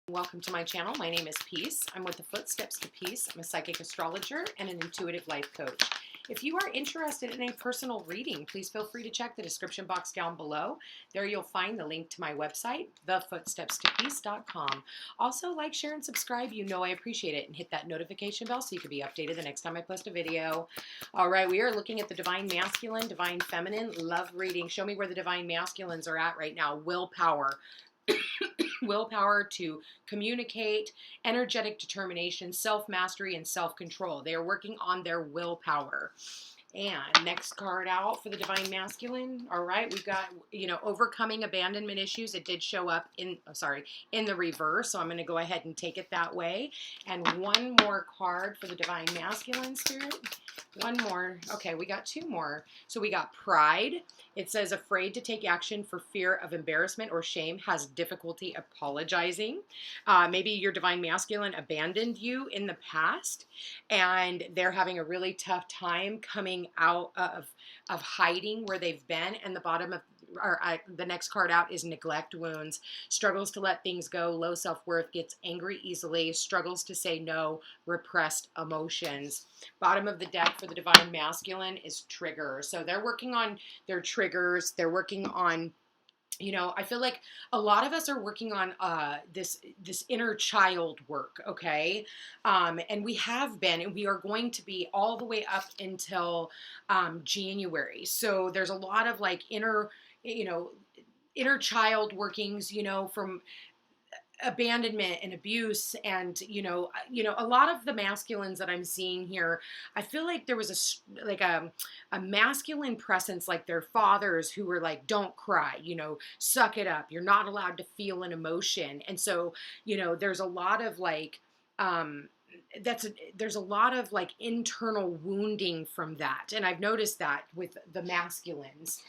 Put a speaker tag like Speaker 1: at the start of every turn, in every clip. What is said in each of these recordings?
Speaker 1: Welcome to my channel. My name is Peace. I'm with the Footsteps to Peace. I'm a psychic astrologer and an intuitive life coach. If you are interested in a personal reading, please feel free to check the description box down below. There you'll find the link to my website, thefootstepstopeace.com. Also, like, share, and subscribe. You know I appreciate it. And hit that notification bell so you can be updated the next time I post a video. All right, we are looking at the Divine Masculine, Divine Feminine, love reading. Show me where the Divine Masculines are at right now. Willpower. Willpower to communicate, energetic determination, self-mastery, and self-control. They are working on their willpower. And next card out for the Divine Masculine. All right, we've got, overcoming abandonment issues. It did show up in the reverse, so I'm going to go ahead and take it that way. And one more card for the Divine Masculine Spirit. One more. Okay, we got two more. So we got pride. It says afraid to take action for fear of embarrassment or shame, has difficulty apologizing. Maybe your Divine Masculine abandoned you in the past and they're having a really tough time coming out of hiding where they've been. And the bottom of the next card out is neglect wounds, struggles to let things go, low self-worth, gets angry easily, struggles to say no, repressed emotions. Bottom of the deck for the Divine Masculine is triggers. So they're working on their triggers. They're working on, I feel like a lot of us are working on this inner child work, okay? And we have been, and we are going to be all the way up until January. So there's a lot of like inner child workings, from abandonment and abuse, and a lot of the masculines that I'm seeing here, I feel like there was a masculine presence, like their fathers who were like, don't cry, suck it up, you're not allowed to feel an emotion. And so there's a lot of like there's a lot of like internal wounding from that, and I've noticed that with the masculines.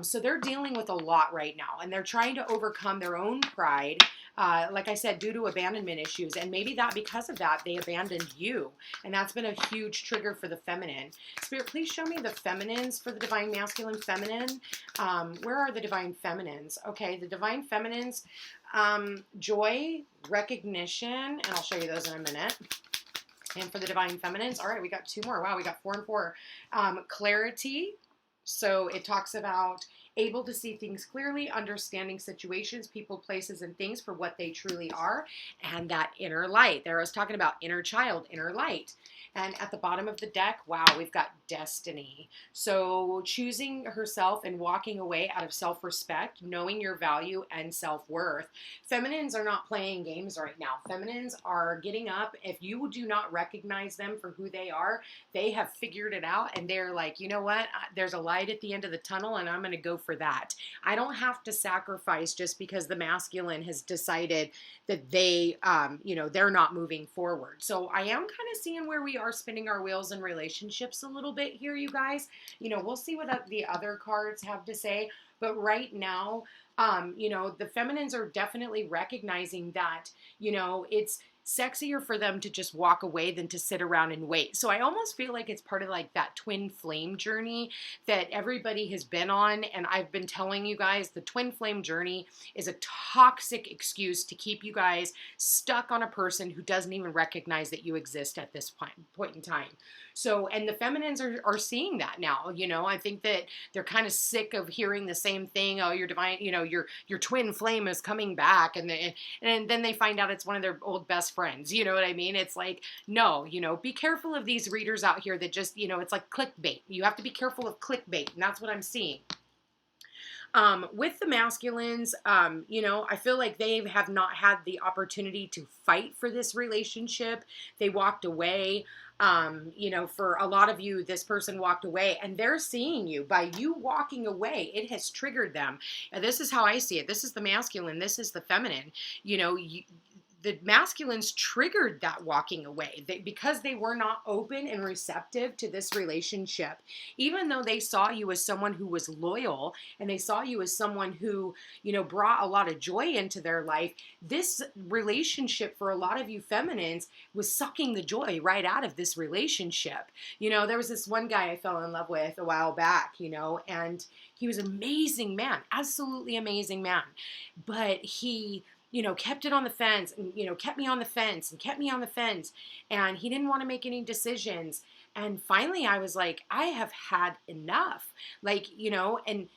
Speaker 1: So they're dealing with a lot right now, and they're trying to overcome their own pride, like I said, due to abandonment issues, and maybe that because of that they abandoned you, and that's been a huge trigger for the feminine. Spirit, please show me the feminines for the Divine Masculine Feminine. Where are the Divine Feminines? Okay, the Divine Feminines, joy, recognition, and I'll show you those in a minute. And for the Divine Feminines, all right, we got two more. Wow, we got 4 and 4. Clarity. So it talks about able to see things clearly, understanding situations, people, places, and things for what they truly are, and that inner light. There I was talking about inner child, inner light. And at the bottom of the deck, wow, we've got destiny. So choosing herself and walking away out of self-respect, knowing your value and self-worth. Feminines are not playing games right now. Feminines are getting up. If you do not recognize them for who they are, they have figured it out, and they're like, you know what? There's a light at the end of the tunnel, and I'm going to go for that. I don't have to sacrifice just because the masculine has decided that they, they're not moving forward. So I am kind of seeing where we are spinning our wheels in relationships a little bit here, you guys. We'll see what the other cards have to say. But right now, the feminines are definitely recognizing that, it's sexier for them to just walk away than to sit around and wait. So I almost feel like it's part of like that twin flame journey that everybody has been on. And I've been telling you guys the twin flame journey is a toxic excuse to keep you guys stuck on a person who doesn't even recognize that you exist at this point in time. So, and the feminines are seeing that now. I think that they're kind of sick of hearing the same thing. Oh, your divine, your twin flame is coming back. And then they find out it's one of their old best friends. You know what I mean? It's like, no, be careful of these readers out here that just, it's like clickbait. You have to be careful of clickbait. And that's what I'm seeing. With the masculines, I feel like they have not had the opportunity to fight for this relationship. They walked away. For a lot of you, this person walked away, and they're seeing you. By you walking away, it has triggered them. And this is how I see it. This is the masculine. This is the feminine. The masculines triggered that walking away because they were not open and receptive to this relationship. Even though they saw you as someone who was loyal and they saw you as someone who, brought a lot of joy into their life, this relationship for a lot of you feminines was sucking the joy right out of this relationship. There was this one guy I fell in love with a while back, and he was an amazing man, absolutely amazing man. But he kept it on the fence and, kept me on the fence and kept me on the fence. And he didn't want to make any decisions. And finally I was like, I have had enough. Like, and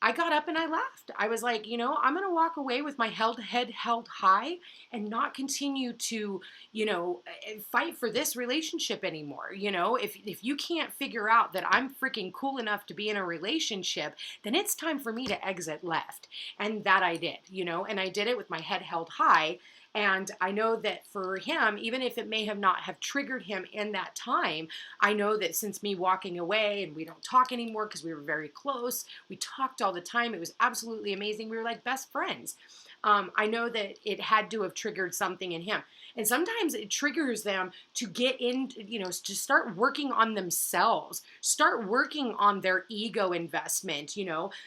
Speaker 1: I got up and I left. I was like, I'm going to walk away with my head held high and not continue to, fight for this relationship anymore. If you can't figure out that I'm freaking cool enough to be in a relationship, then it's time for me to exit left. And that I did, and I did it with my head held high. And I know that for him, even if it may have not have triggered him in that time, I know that since me walking away and we don't talk anymore because we were very close, we talked all the time. It was absolutely amazing. We were like best friends. I know that it had to have triggered something in him. And sometimes it triggers them to get in, to start working on themselves, start working on their ego investment.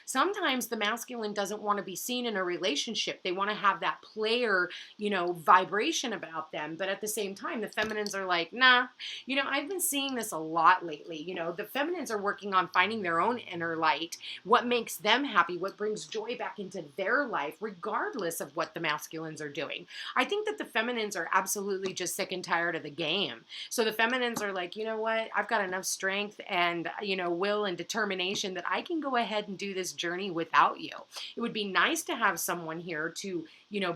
Speaker 1: Sometimes the masculine doesn't want to be seen in a relationship. They want to have that player, vibration about them. But at the same time, the feminines are like, nah, I've been seeing this a lot lately. The feminines are working on finding their own inner light, what makes them happy, what brings joy back into their life, regardless of what the masculines are doing. I think that the feminines are absolutely just sick and tired of the game. So the feminines are like, you know what? I've got enough strength and, will and determination that I can go ahead and do this journey without you. It would be nice to have someone here to,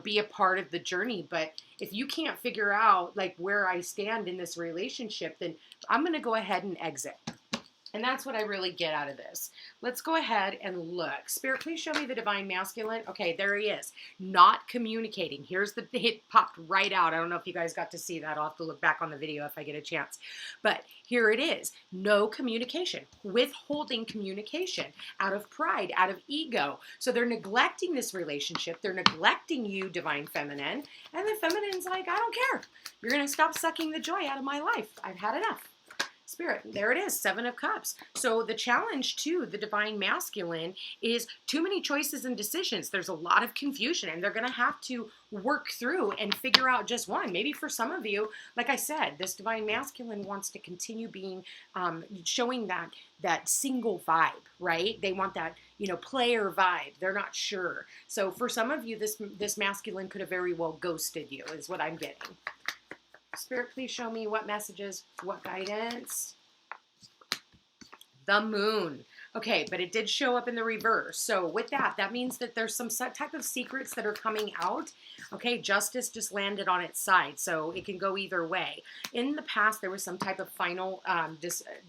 Speaker 1: be a part of the journey. But if you can't figure out like where I stand in this relationship, then I'm going to go ahead and exit. And that's what I really get out of this. Let's go ahead and look. Spirit, please show me the divine masculine. Okay, there he is. Not communicating. Here's it popped right out. I don't know if you guys got to see that. I'll have to look back on the video if I get a chance. But here it is. No communication. Withholding communication out of pride, out of ego. So they're neglecting this relationship. They're neglecting you, divine feminine. And the feminine's like, I don't care. You're going to stop sucking the joy out of my life. I've had enough. Spirit, there it is, 7 of Cups. So the challenge to the divine masculine is too many choices and decisions. There's a lot of confusion and they're going to have to work through and figure out just one. Maybe for some of you, like I said, this divine masculine wants to continue being, showing that single vibe, right? They want that, player vibe. They're not sure. So for some of you, this masculine could have very well ghosted you is what I'm getting. Spirit, please show me what messages, what guidance. The moon. Okay, but it did show up in the reverse. So with that means that there's some type of secrets that are coming out. Okay, justice just landed on its side, so it can go either way. In the past, there was some type of final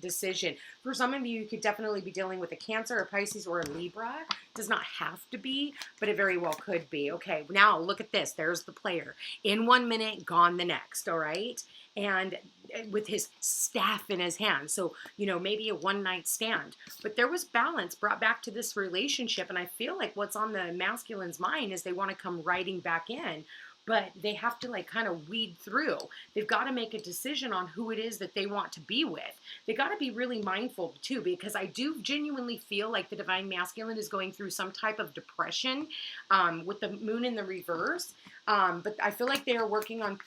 Speaker 1: decision. For some of you, you could definitely be dealing with a Cancer, a Pisces, or a Libra. Does not have to be, but it very well could be. Okay, now look at this. There's the player. In 1 minute, gone the next, all right? And with his staff in his hand. So, maybe a one-night stand. But there was balance brought back to this relationship. And I feel like what's on the masculine's mind is they want to come riding back in. But they have to kind of weed through. They've got to make a decision on who it is that they want to be with. They got to be really mindful too, because I do genuinely feel like the divine masculine is going through some type of depression with the moon in the reverse. But I feel like they are working on,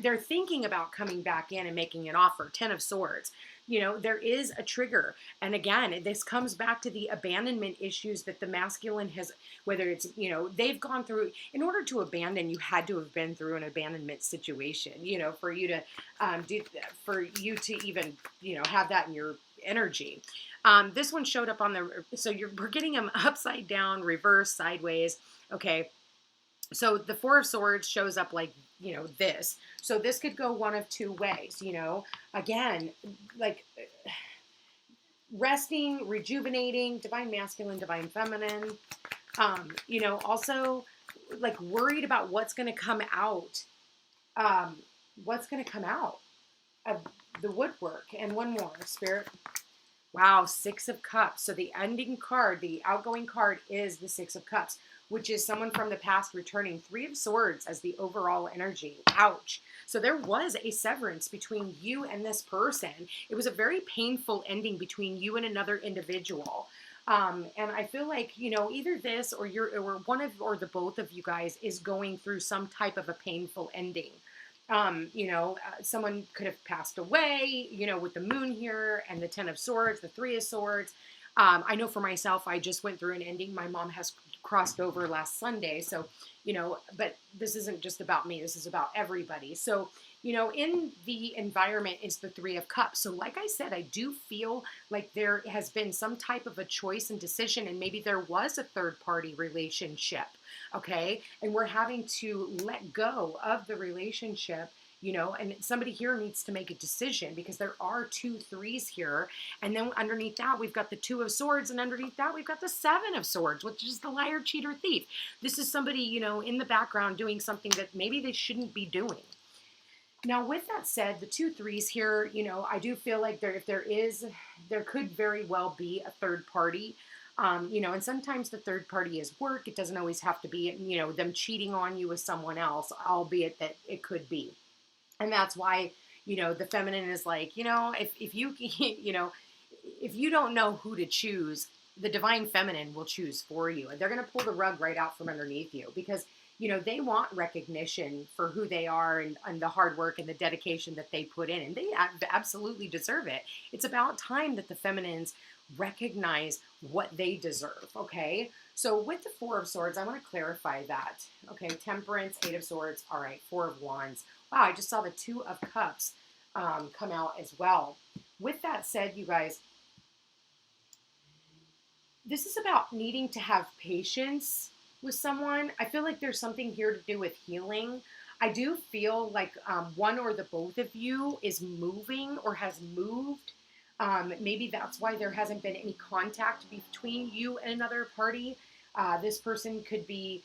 Speaker 1: they're thinking about coming back in and making an offer. 10 of Swords. There is a trigger. And again, this comes back to the abandonment issues that the masculine has, whether it's, they've gone through. In order to abandon, you had to have been through an abandonment situation, for you to even, have that in your energy. This one showed up on so we're getting them upside down, reverse, sideways. Okay. So the 4 of Swords shows up like, this. So this could go one of 2 ways, again, like resting, rejuvenating, divine masculine, divine feminine, also like worried about what's going to come out of the woodwork. And one more, Spirit. Wow, 6 of Cups. So the ending card, the outgoing card is the 6 of Cups, which is someone from the past returning. 3 of Swords as the overall energy. Ouch. So there was a severance between you and this person. It was a very painful ending between you and another individual. And I feel like, either this or or the both of you guys is going through some type of a painful ending. Someone could have passed away, with the moon here and the 10 of Swords, the 3 of Swords. I know for myself, I just went through an ending. My mom has crossed over last Sunday. So, but this isn't just about me. This is about everybody. So, in the environment is the Three of Cups. So like I said, I do feel like there has been some type of a choice and decision, and maybe there was a third party relationship. Okay. And we're having to let go of the relationship, and somebody here needs to make a decision, because there are 2 threes here. And then underneath that, we've got the Two of Swords, and underneath that, we've got the Seven of Swords, which is the liar, cheater, thief. This is somebody, in the background doing something that maybe they shouldn't be doing. Now, with that said, the 2 threes here, I do feel like there could very well be a third party. And sometimes the third party is work. It doesn't always have to be, them cheating on you with someone else, albeit that it could be. And that's why, the feminine is like, if you, if you don't know who to choose, the divine feminine will choose for you. And they're going to pull the rug right out from underneath you, because, they want recognition for who they are, and the hard work and the dedication that they put in. And they absolutely deserve it. It's about time that the feminines recognize what they deserve. Okay. So with the Four of Swords, I want to clarify that. Okay. Temperance, Eight of Swords. All right. Four of Wands. Wow. I just saw the Two of Cups come out as well. With that said, you guys, this is about needing to have patience with someone. I feel like there's something here to do with healing. I do feel like one or the both of you is moving or has moved. Maybe that's why there hasn't been any contact between you and another party. This person could be,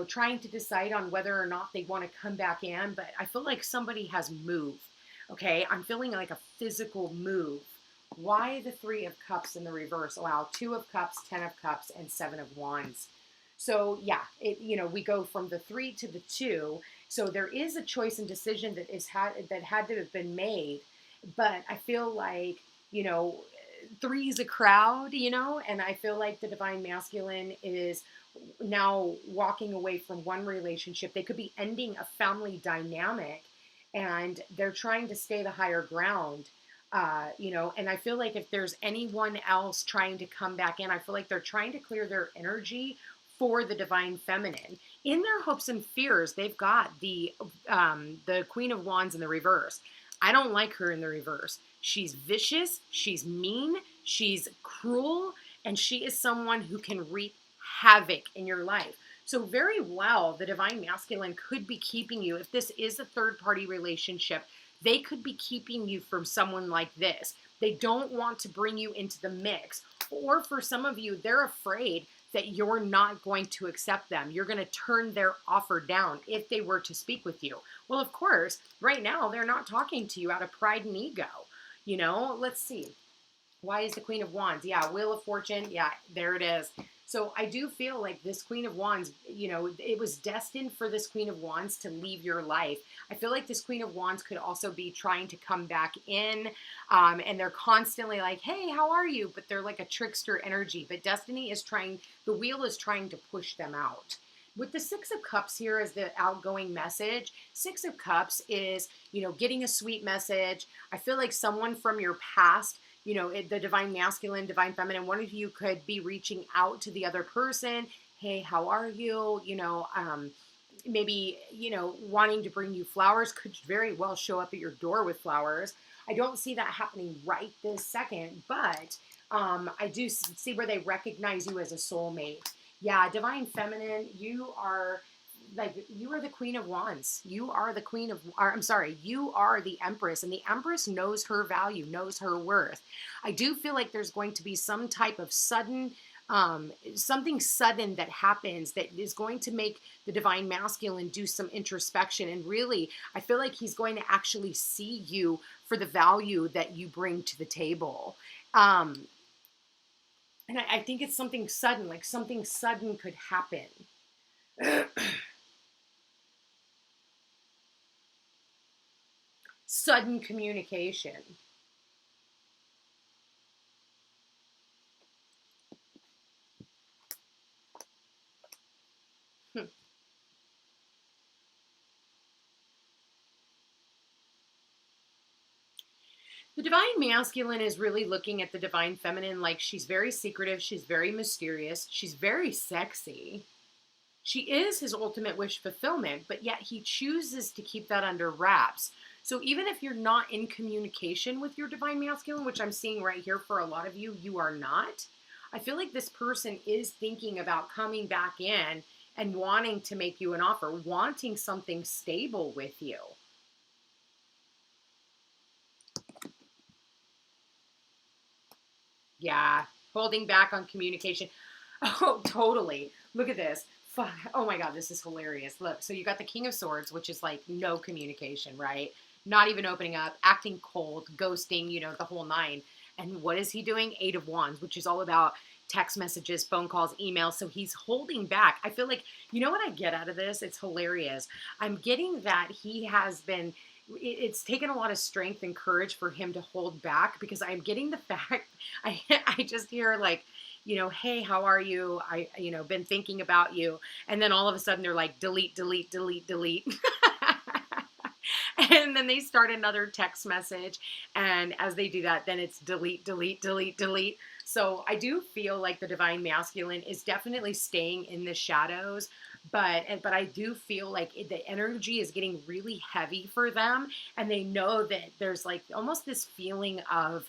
Speaker 1: trying to decide on whether or not they want to come back in, but I feel like somebody has moved. Okay, I'm feeling like a physical move. Why the Three of Cups in the reverse? Wow, Two of Cups, 10 of Cups, and 7 of Wands. So yeah, we go from the 3 to the 2. So there is a choice and decision that had to have been made. But I feel like, 3 is a crowd, and I feel like the divine masculine is now walking away from one relationship. They could be ending a family dynamic, and they're trying to stay the higher ground. And I feel like if there's anyone else trying to come back in, I feel like they're trying to clear their energy for the divine feminine. In their hopes and fears, they've got the Queen of Wands in the reverse. I don't like her in the reverse. She's vicious, she's mean, she's cruel, and she is someone who can wreak havoc in your life. So very well, the divine masculine could be keeping you, if this is a third party relationship, they could be keeping you from someone like this. They don't want to bring you into the mix. Or for some of you, they're afraid that you're not going to accept them. You're going to turn their offer down if they were to speak with you. Well, of course, right now, they're not talking to you out of pride and ego. Let's see. Why is the Queen of Wands? Yeah, Wheel of Fortune. Yeah, there it is. So I do feel like this Queen of Wands, it was destined for this Queen of Wands to leave your life. I feel like this Queen of Wands could also be trying to come back in, and they're constantly like, hey, how are you? But they're like a trickster energy. But destiny is the wheel is trying to push them out. With the Six of Cups here as the outgoing message, Six of Cups is, getting a sweet message. I feel like someone from your past, the divine masculine, divine feminine, one of you could be reaching out to the other person. Hey, how are you? Maybe, wanting to bring you flowers, could very well show up at your door with flowers. I don't see that happening right this second, but I do see where they recognize you as a soulmate. Yeah, divine feminine, you are the Queen of Wands. You are the you are the Empress, and the Empress knows her value, knows her worth. I do feel like there's going to be some type of sudden, something sudden that happens that is going to make the divine masculine do some introspection. And really, I feel like he's going to actually see you for the value that you bring to the table. And I think it's something sudden, like something sudden could happen. Sudden communication. The divine masculine is really looking at the divine feminine like she's very secretive, she's very mysterious, she's very sexy. She is his ultimate wish fulfillment, but yet he chooses to keep that under wraps. So even if you're not in communication with your divine masculine, which I'm seeing right here for a lot of you, you are not. I feel like this person is thinking about coming back in and wanting to make you an offer, wanting something stable with you. Yeah, holding back on communication. Oh, totally. Look at this. Oh my God, this is hilarious. Look, so you got the King of Swords, which is like no communication, right? Not even opening up, acting cold, ghosting, the whole nine. And what is he doing? Eight of Wands, which is all about text messages, phone calls, emails. So he's holding back. I feel like, you know what I get out of this? It's hilarious. I'm getting that he has been, it's taken a lot of strength and courage for him to hold back, because I'm getting the fact, I just hear like, hey, how are you? Been thinking about you. And then all of a sudden they're like, delete, delete, delete, delete. And then they start another text message. And as they do that, then it's delete, delete, delete, delete. So I do feel like the divine masculine is definitely staying in the shadows, but I do feel like the energy is getting really heavy for them. And they know that there's like almost this feeling of,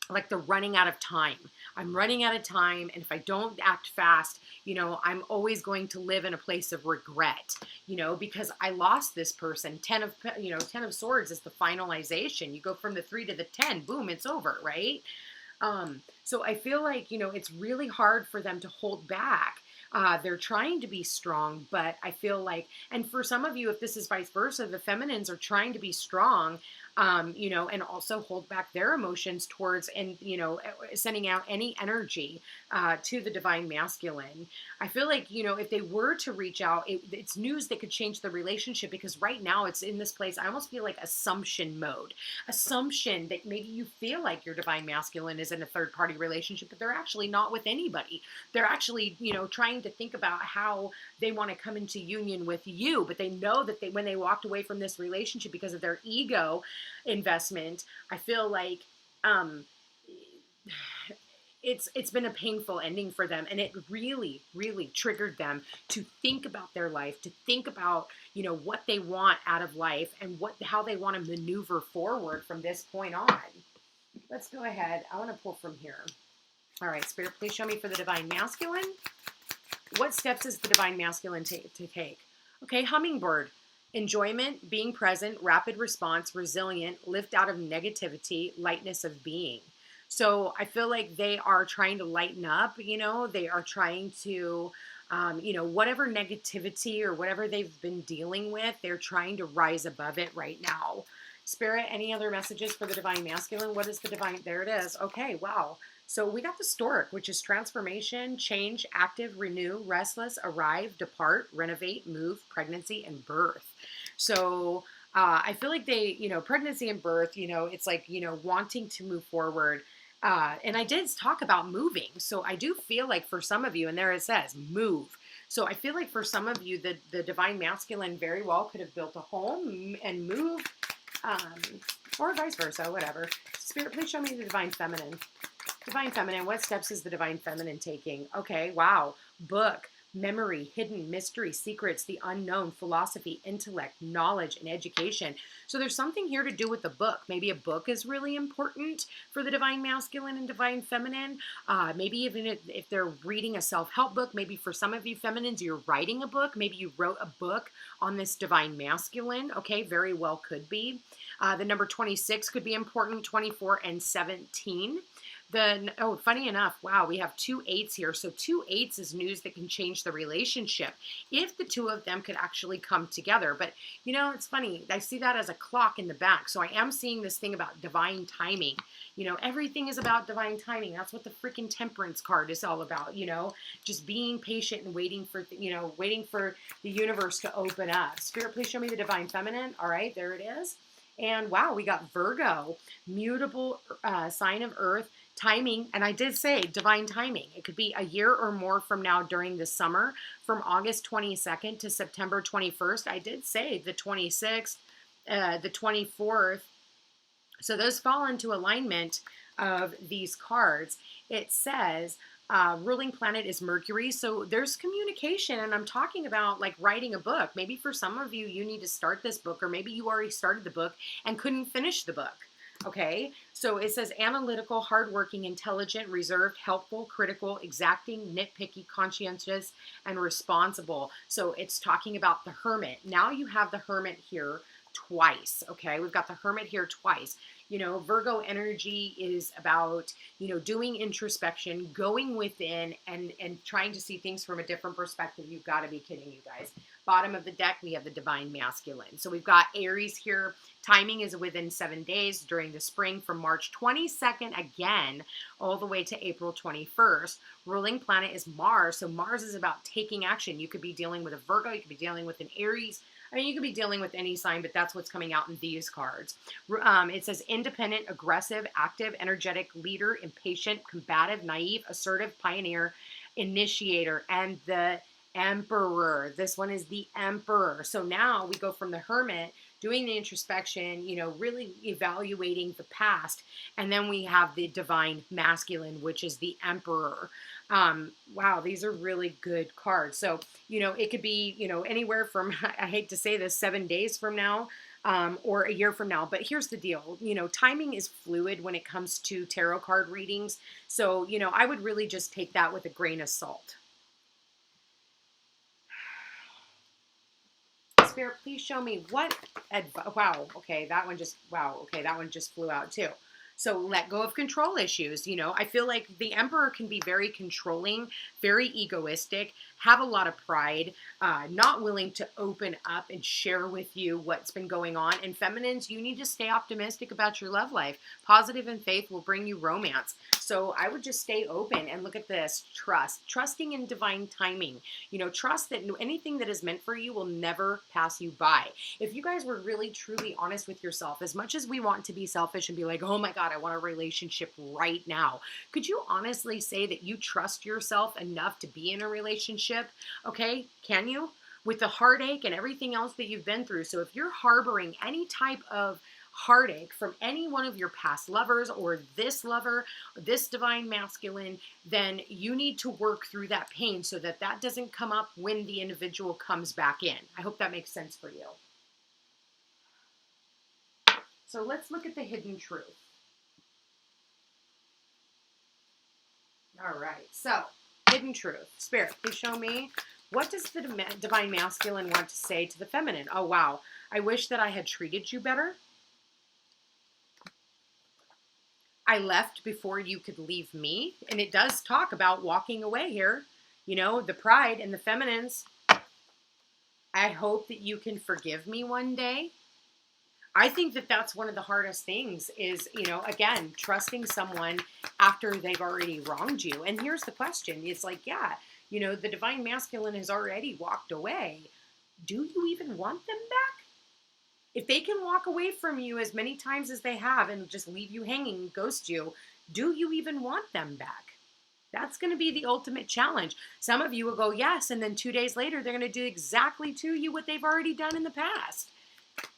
Speaker 1: like the running out of time. I'm running out of time. And if I don't act fast, I'm always going to live in a place of regret, because I lost this person. 10 of Swords is the finalization. You go from the 3 to the 10, boom, it's over, right? So I feel like, it's really hard for them to hold back. They're trying to be strong, but I feel like, and for some of you, if this is vice versa, the feminines are trying to be strong, and also hold back their emotions towards, and, sending out any energy to the divine masculine. I feel like, if they were to reach out, it's news that could change the relationship, because right now it's in this place. I almost feel like assumption mode, assumption that maybe you feel like your divine masculine is in a third party relationship, but they're actually not with anybody. They're actually, trying to think about how they want to come into union with you, but they know that when they walked away from this relationship because of their ego investment, I feel like it's been a painful ending for them, and it really, really triggered them to think about their life, to think about what they want out of life, and how they want to maneuver forward from this point on. Let's go ahead. I want to pull from here. All right, Spirit, please show me for the divine masculine. What steps is the divine masculine to take? Okay, hummingbird. Enjoyment, being present, rapid response, resilient, lift out of negativity, lightness of being. So I feel like they are trying to lighten up, they are trying to, whatever negativity or whatever they've been dealing with, they're trying to rise above it right now. Spirit, any other messages for the divine masculine? What is the divine? There it is. Okay, wow. So we got the Stork, which is transformation, change, active, renew, restless, arrive, depart, renovate, move, pregnancy, and birth. So I feel like they, pregnancy and birth, it's like, wanting to move forward. And I did talk about moving. So I do feel like for some of you, and there it says move. So I feel like for some of you, the divine masculine very well could have built a home and moved, or vice versa, whatever. Spirit, please show me the divine feminine. Divine feminine, what steps is the divine feminine taking? Okay, wow. Book, memory, hidden, mystery, secrets, the unknown, philosophy, intellect, knowledge, and education. So there's something here to do with the book. Maybe a book is really important for the divine masculine and divine feminine. Maybe even if they're reading a self-help book, maybe for some of you feminines, you're writing a book. Maybe you wrote a book on this divine masculine. Okay, very well could be. The number 26 could be important, 24 and 17. Funny enough, wow, we have 2 8s here. So 2 8s is news that can change the relationship if the two of them could actually come together. But, it's funny. I see that as a clock in the back. So I am seeing this thing about divine timing. Everything is about divine timing. That's what the freaking Temperance card is all about, just being patient and waiting for the universe to open up. Spirit, please show me the divine feminine. All right, there it is. And wow, we got Virgo, mutable sign of earth, timing. And I did say divine timing. It could be a year or more from now during the summer, from August 22nd to September 21st. I did say the 26th, the 24th, So those fall into alignment of these cards. It says ruling planet is Mercury. So there's communication, and I'm talking about like writing a book. Maybe for some of you, you need to start this book, or maybe you already started the book and couldn't finish the book. Okay, so it says analytical, hardworking, intelligent, reserved, helpful, critical, exacting, nitpicky, conscientious, and responsible. So it's talking about the Hermit. Now you have the Hermit here twice. Okay, we've got the Hermit here twice. You know, Virgo energy is about, you know, doing introspection, going within, and trying to see things from a different perspective. You've got to be kidding, you guys. Bottom of the deck, we have the divine masculine. So we've got Aries here. Timing is within 7 days during the spring from March 22nd again all the way to April 21st. Ruling planet is Mars. So Mars is about taking action. You could be dealing with a Virgo. You could be dealing with an Aries. I mean, you could be dealing with any sign, but that's what's coming out in these cards. It says independent, aggressive, active, energetic, leader, impatient, combative, naive, assertive, pioneer, initiator, and the Emperor. This one is the Emperor. So now we go from the Hermit, doing the introspection, you know, really evaluating the past. And then we have the divine masculine, which is the Emperor. Wow, these are really good cards. So, you know, it could be, you know, anywhere from, I hate to say this, 7 days from now, or a year from now. But here's the deal, you know, timing is fluid when it comes to tarot card readings. So, you know, I would really just take that with a grain of salt. Spirit, please show me what wow, okay, that one just, wow, okay, that one just flew out too. So let go of control issues. You know, I feel like the Emperor can be very controlling, very egoistic, have a lot of pride, not willing to open up and share with you what's been going on. And feminines, you need to stay optimistic about your love life. Positive and faith will bring you romance. So I would just stay open and look at this. Trusting in divine timing. You know, trust that anything that is meant for you will never pass you by. If you guys were really, truly honest with yourself, as much as we want to be selfish and be like, oh my God, I want a relationship right now. Could you honestly say that you trust yourself enough to be in a relationship? Okay, can you? With the heartache and everything else that you've been through. So if you're harboring any type of heartache from any one of your past lovers or this lover, this divine masculine, then you need to work through that pain so that that doesn't come up when the individual comes back in. I hope that makes sense for you. So let's look at the hidden truth. All right, so hidden truth. Spirit, please show me, what does the divine masculine want to say to the feminine? Oh, wow. I wish that I had treated you better. I left before you could leave me. And it does talk about walking away here. You know, the pride and the feminines. I hope that you can forgive me one day. I think that that's one of the hardest things is, you know, again, trusting someone after they've already wronged you. And here's the question. It's like, yeah, you know, the divine masculine has already walked away. Do you even want them back? If they can walk away from you as many times as they have and just leave you hanging and ghost you, do you even want them back? That's going to be the ultimate challenge. Some of you will go, yes, and then 2 days later, they're going to do exactly to you what they've already done in the past.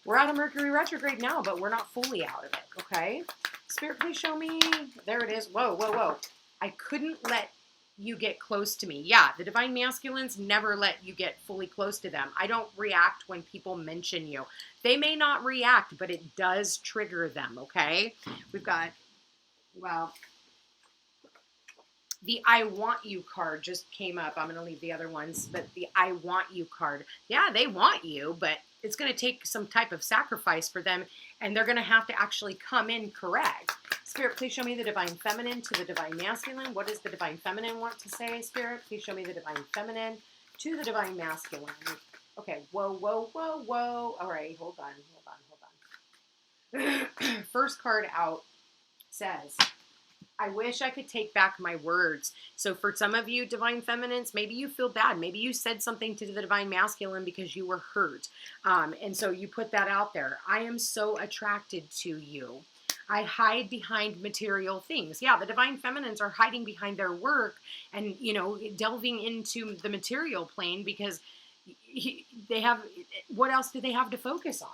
Speaker 1: We're out of Mercury retrograde now, but we're not fully out of it, okay? Spirit, please show me. There it is. Whoa, whoa, whoa. I couldn't let you get close to me. Yeah, the divine masculines never let you get fully close to them. I don't react when people mention you. They may not react, but it does trigger them, okay? We've got, well, the I want you card just came up. I'm going to leave the other ones, but the I want you card. Yeah, they want you, but it's going to take some type of sacrifice for them, and they're going to have to actually come in correct. Spirit, please show me the divine feminine to the divine masculine. What does the divine feminine want to say, Spirit? Please show me the divine feminine to the divine masculine. Okay, whoa, whoa, whoa, whoa. All right, hold on. First card out says, I wish I could take back my words. So for some of you divine feminines, maybe you feel bad. Maybe you said something to the divine masculine because you were hurt. And so you put that out there. I am so attracted to you. I hide behind material things. Yeah, the divine feminines are hiding behind their work and, you know, delving into the material plane because they have, what else do they have to focus on?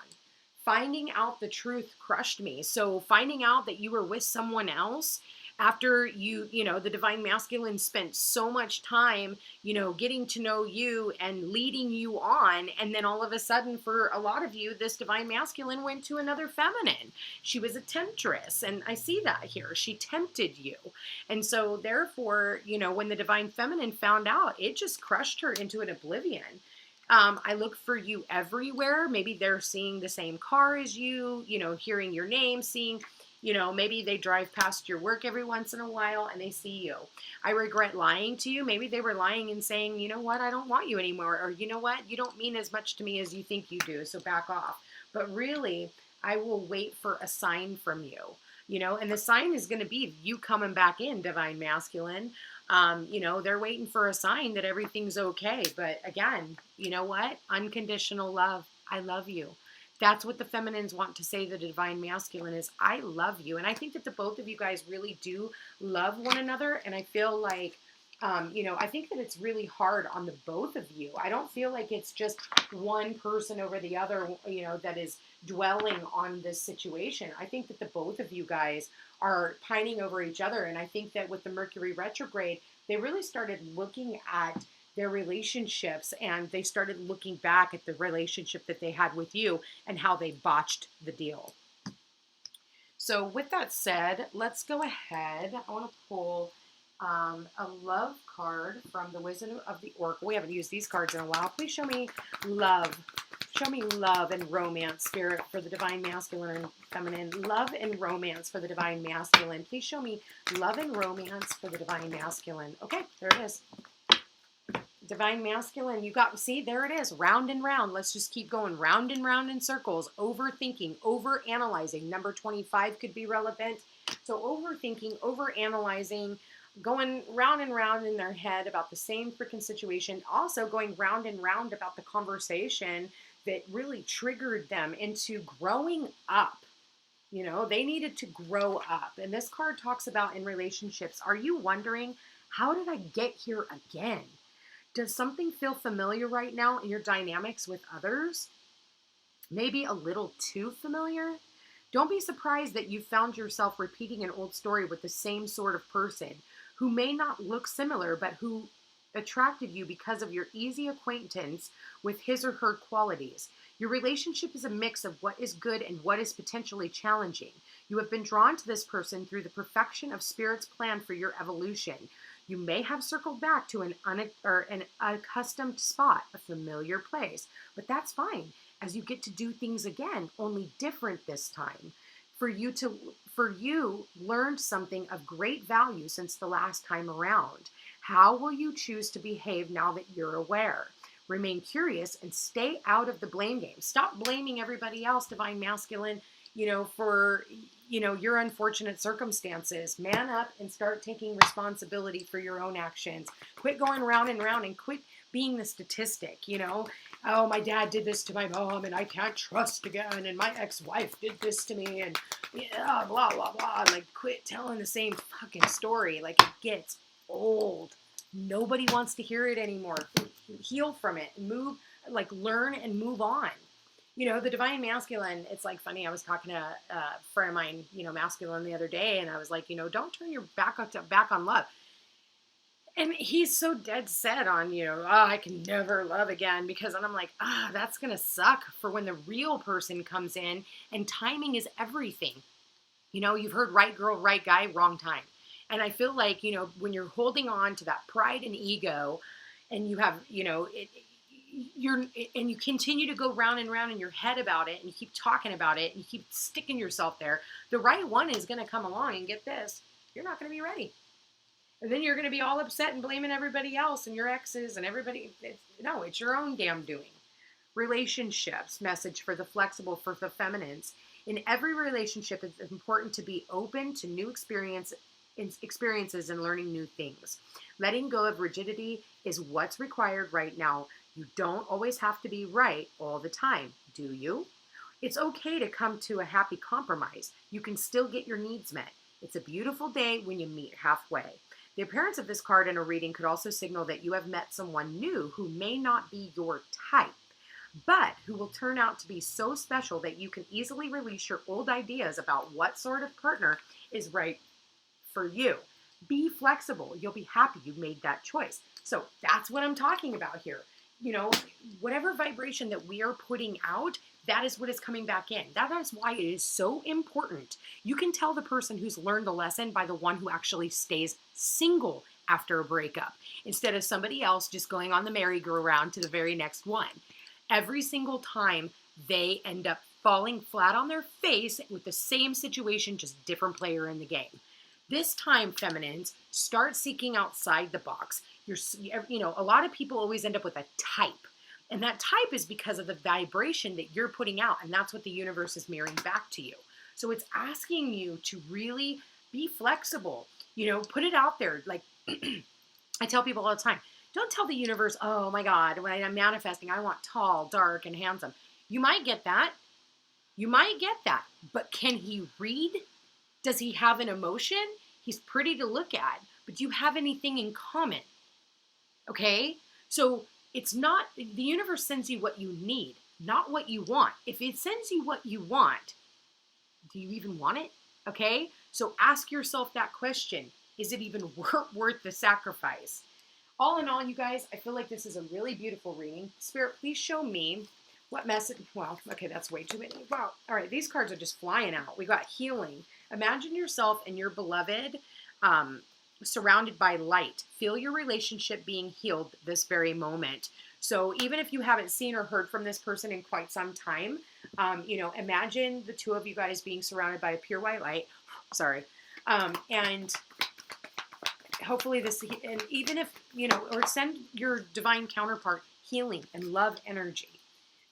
Speaker 1: finding out the truth crushed me. So finding out that you were with someone else after the divine masculine spent so much time, getting to know you and leading you on. And then all of a sudden, for a lot of you, this divine masculine went to another feminine. She was a temptress. And I see that here. She tempted you. And so therefore, when the divine feminine found out, it just crushed her into an oblivion. I look for you everywhere. Maybe they're seeing the same car as you, hearing your name, seeing, maybe they drive past your work every once in a while and they see you. I regret lying to you. Maybe they were lying and saying, you know what, I don't want you anymore. Or you know what, you don't mean as much to me as you think you do. So back off. But really, I will wait for a sign from you, and the sign is going to be you coming back in, divine masculine. They're waiting for a sign that everything's okay. But again, you know what? Unconditional love. I love you. That's what the feminines want to say to the divine masculine is, I love you. And I think that the both of you guys really do love one another. And I feel like, I think that it's really hard on the both of you. I don't feel like it's just one person over the other, that is dwelling on this situation. I think that the both of you guys are pining over each other. And I think that with the Mercury retrograde, they really started looking at their relationships and they started looking back at the relationship that they had with you and how they botched the deal. So with that said, let's go ahead. I want to pull a love card from the Wizard of the Oracle. We haven't used these cards in a while. Please show me love. Show me love and romance, Spirit, for the divine masculine and feminine. Love and romance for the divine masculine. Please show me love and romance for the divine masculine. Okay, there it is. Divine masculine, see, there it is, round and round. Let's just keep going round and round in circles. Overthinking, overanalyzing. Number 25 could be relevant. So overthinking, overanalyzing, going round and round in their head about the same freaking situation. Also going round and round about the conversation that really triggered them into growing up. They needed to grow up. And this card talks about in relationships, are you wondering, how did I get here again? Does something feel familiar right now in your dynamics with others? Maybe a little too familiar? Don't be surprised that you found yourself repeating an old story with the same sort of person who may not look similar, but who attracted you because of your easy acquaintance with his or her qualities. Your relationship is a mix of what is good and what is potentially challenging. You have been drawn to this person through the perfection of Spirit's plan for your evolution. You may have circled back to an accustomed spot, a familiar place, but that's fine as you get to do things again, only different this time. For you learned something of great value since the last time around. How will you choose to behave now that you're aware? Remain curious and stay out of the blame game. Stop blaming everybody else, divine masculine, for your unfortunate circumstances. Man up and start taking responsibility for your own actions. Quit going round and round and quit being the statistic, Oh, my dad did this to my mom and I can't trust again. And my ex-wife did this to me and blah, blah, blah. Like, quit telling the same fucking story. Like, it gets old. Nobody wants to hear it anymore. Heal from it. Move, learn and move on. The divine masculine, it's like funny. I was talking to a friend of mine, masculine the other day, and I was like, don't turn your back on love. And he's so dead set on, I can never love again and I'm like, that's going to suck for when the real person comes in and timing is everything. You've heard right girl, right guy, wrong time. And I feel like, when you're holding on to that pride and ego and you have, and you continue to go round and round in your head about it and you keep talking about it and you keep sticking yourself there, the right one is going to come along and get this. You're not going to be ready. And then you're going to be all upset and blaming everybody else and your exes and everybody. It's your own damn doing. Relationships, message for the flexible, for the feminines. In every relationship, it's important to be open to new experiences and learning new things. Letting go of rigidity is what's required right now. You don't always have to be right all the time, do you? It's okay to come to a happy compromise. You can still get your needs met. It's a beautiful day when you meet halfway. The appearance of this card in a reading could also signal that you have met someone new who may not be your type. but who will turn out to be so special that you can easily release your old ideas about what sort of partner is right for you. Be flexible. You'll be happy you made that choice. So that's what I'm talking about here. You know, whatever vibration that we are putting out, that is what is coming back in. That is why it is so important. You can tell the person who's learned the lesson by the one who actually stays single after a breakup, instead of somebody else just going on the merry-go-round to the very next one. Every single time they end up falling flat on their face with the same situation, just different player in the game. This time, feminines, start seeking outside the box. A lot of people always end up with a type. And that type is because of the vibration that you're putting out. And that's what the universe is mirroring back to you. So it's asking you to really be flexible. Put it out there. Like I tell people all the time, don't tell the universe, oh my God, when I'm manifesting, I want tall, dark, and handsome. You might get that. But can he read? Does he have an emotion? He's pretty to look at. But do you have anything in common? Okay? So it's not, the universe sends you what you need, not what you want. If it sends you what you want, do you even want it? Okay? So ask yourself that question. Is it even worth the sacrifice? All in all, you guys, I feel like this is a really beautiful reading. Spirit, please show me what message. Well, okay, that's way too many. Wow. All right, these cards are just flying out. We got healing. Imagine yourself and your beloved surrounded by light. Feel your relationship being healed this very moment. So even if you haven't seen or heard from this person in quite some time, imagine the two of you guys being surrounded by a pure white light. Sorry. And hopefully and even if, or send your divine counterpart healing and love energy.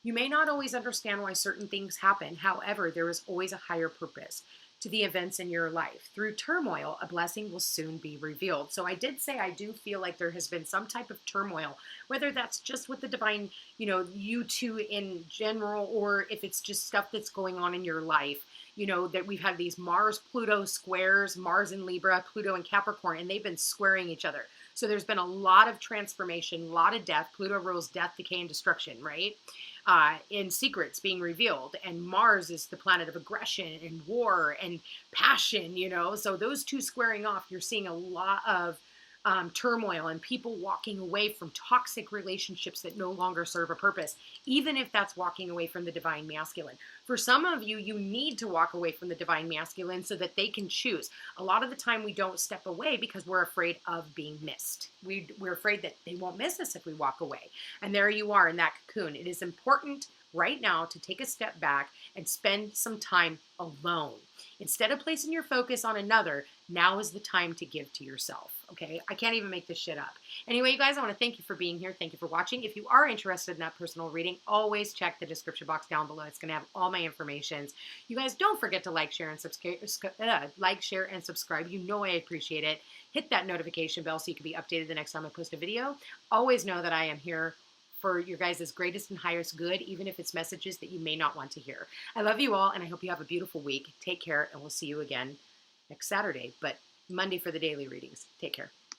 Speaker 1: You may not always understand why certain things happen. However, there is always a higher purpose to the events in your life. Through turmoil, a blessing will soon be revealed. So I did say I do feel like there has been some type of turmoil, whether that's just with the divine, you two in general, or if it's just stuff that's going on in your life. That we've had these Mars-Pluto squares, Mars in Libra, Pluto in Capricorn, and they've been squaring each other. So there's been a lot of transformation, a lot of death. Pluto rules death, decay, and destruction, right? In secrets being revealed. And Mars is the planet of aggression and war and passion, So those two squaring off, you're seeing a lot of turmoil and people walking away from toxic relationships that no longer serve a purpose, even if that's walking away from the divine masculine. For some of you, you need to walk away from the divine masculine so that they can choose. A lot of the time we don't step away because we're afraid of being missed. We're afraid that they won't miss us if we walk away. And there you are in that cocoon. It is important right now to take a step back and spend some time alone. Instead of placing your focus on another, now is the time to give to yourself. Okay, I can't even make this shit up. Anyway, you guys, I want to thank you for being here. Thank you for watching. If you are interested in that personal reading, always check the description box down below. It's going to have all my information. You guys, don't forget to like, share, and subscribe. You know I appreciate it. Hit that notification bell so you can be updated the next time I post a video. Always know that I am here for your guys' greatest and highest good, even if it's messages that you may not want to hear. I love you all, and I hope you have a beautiful week. Take care, and we'll see you again next Saturday, but Monday for the daily readings. Take care.